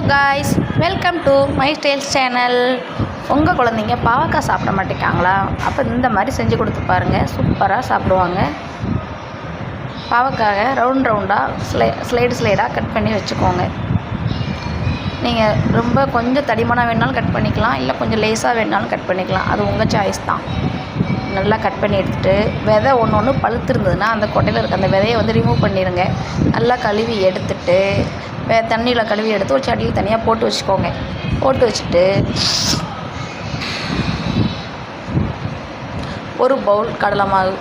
Guys, welcome to my styles channel. உங்கள் குழந்தைங்க பாவக்காய் சாப்பிட மாட்டேங்காங்களா? அப்போ இந்த மாதிரி செஞ்சு கொடுத்து பாருங்கள், சூப்பராக சாப்பிடுவாங்க. பாவக்காயை ரவுண்டாக ஸ்லைடாக கட் பண்ணி வச்சுக்கோங்க. நீங்கள் ரொம்ப கொஞ்சம் தடிமனாக வேணாலும் கட் பண்ணிக்கலாம், இல்லை கொஞ்சம் லேஸாக வேணாலும் கட் பண்ணிக்கலாம். அது உங்கள் சாய்ஸ் தான். நல்லா கட் பண்ணி எடுத்துகிட்டு விதை ஒன்று பழுத்திருந்ததுன்னா அந்த கொட்டையில் இருக்க அந்த விதையை ரிமூவ் பண்ணிடுங்க. நல்லா கழுவி எடுத்துட்டு தண்ணியில் கழுவி எடுத்து ஒரு சட்டியில் தனியாக போட்டு வச்சுக்கோங்க. போட்டு வச்சுட்டு ஒரு பவுல் கடலை மாவு,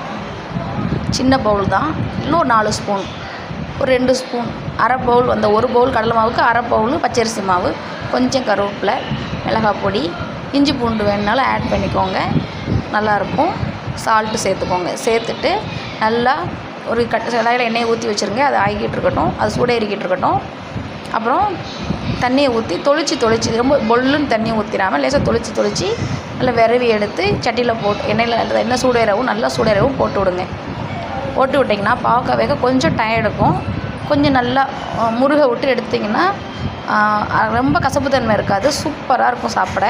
சின்ன பவுல் தான், இன்னும் 4 ஸ்பூன், ஒரு 2 ஸ்பூன், அரை பவுல், அந்த ஒரு பவுல் கடலை மாவுக்கு அரை பவுல் பச்சரிசி மாவு, கொஞ்சம் கருவேப்பிலை, மிளகாய் பொடி, இஞ்சி பூண்டு வேணுனாலும் ஆட் பண்ணிக்கோங்க, நல்லாயிருக்கும். சால்ட்டு சேர்த்துக்கோங்க. சேர்த்துட்டு நல்லா ஒரு கடாயில் எண்ணெயை ஊற்றி வச்சுருங்க. அது ஆகிக்கிட்டு இருக்கட்டும், அது சூடேறிக்கிட்டு இருக்கட்டும். அப்புறம் தண்ணியை ஊற்றி தொளிச்சு ரொம்ப பொல்லுன்னு தண்ணியை ஊற்றிடாமல் லேசாக தொளிச்சு நல்லா விரவி எடுத்து சட்டியில் போட்டு எண்ணெய் சூடேறவும் நல்லா சூடேறவும் போட்டு விடுங்க. போட்டு விட்டிங்கன்னா பாவக்காய் வேக கொஞ்சம் டைம் எடுக்கும். கொஞ்சம் நல்லா முருகை விட்டு எடுத்திங்கன்னா ரொம்ப கசப்புத்தன்மை இருக்காது, சூப்பராக இருக்கும் சாப்பிட.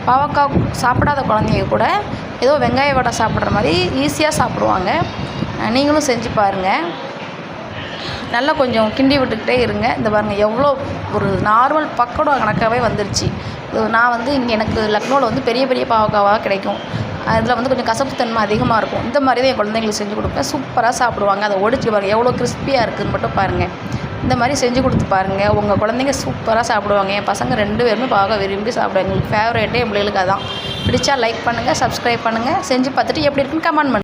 பாவக்காய் சாப்பிடாத குழந்தைங்க கூட ஏதோ வெங்காய வடை சாப்பிட்ற மாதிரி ஈஸியாக சாப்பிடுவாங்க. நீங்களும் செஞ்சு பாருங்கள். நல்லா கொஞ்சம் கிண்டி விட்டுக்கிட்டே இருங்க. இந்த பாருங்கள், எவ்வளோ ஒரு நார்மல் பக்கோடா கணக்காகவே வந்துருச்சு. நான் இங்கே எனக்கு லக்னோவில் பெரிய பெரிய பாவக்காவாக கிடைக்கும். அதில் கொஞ்சம் கசப்புத்தன்மை அதிகமாக இருக்கும். இந்த மாதிரி தான் என் குழந்தைங்களுக்கு செஞ்சு கொடுப்பேன். சூப்பராக சாப்பிடுவாங்க. அதை ஒடிச்சு பாருங்கள், எவ்வளோ கிறிஸ்பியாக இருக்குதுன்னு மட்டும் பாருங்கள். இந்த மாதிரி செஞ்சு கொடுத்து பாருங்கள், உங்கள் குழந்தைங்க சூப்பராக சாப்பிடுவாங்க. என் பசங்க 2 பேருமே பாவக்காய் விரும்பி சாப்பிடுவாங்க. எங்களுக்கு ஃபேவரேட்டே என் பிள்ளைகளுக்கு அதான். பிடிச்சா லைக் பண்ணுங்கள், சப்ஸ்கிரைப் பண்ணுங்கள், செஞ்சு பார்த்துட்டு எப்படி இருக்குன்னு கமெண்ட் பண்ணுங்கள்.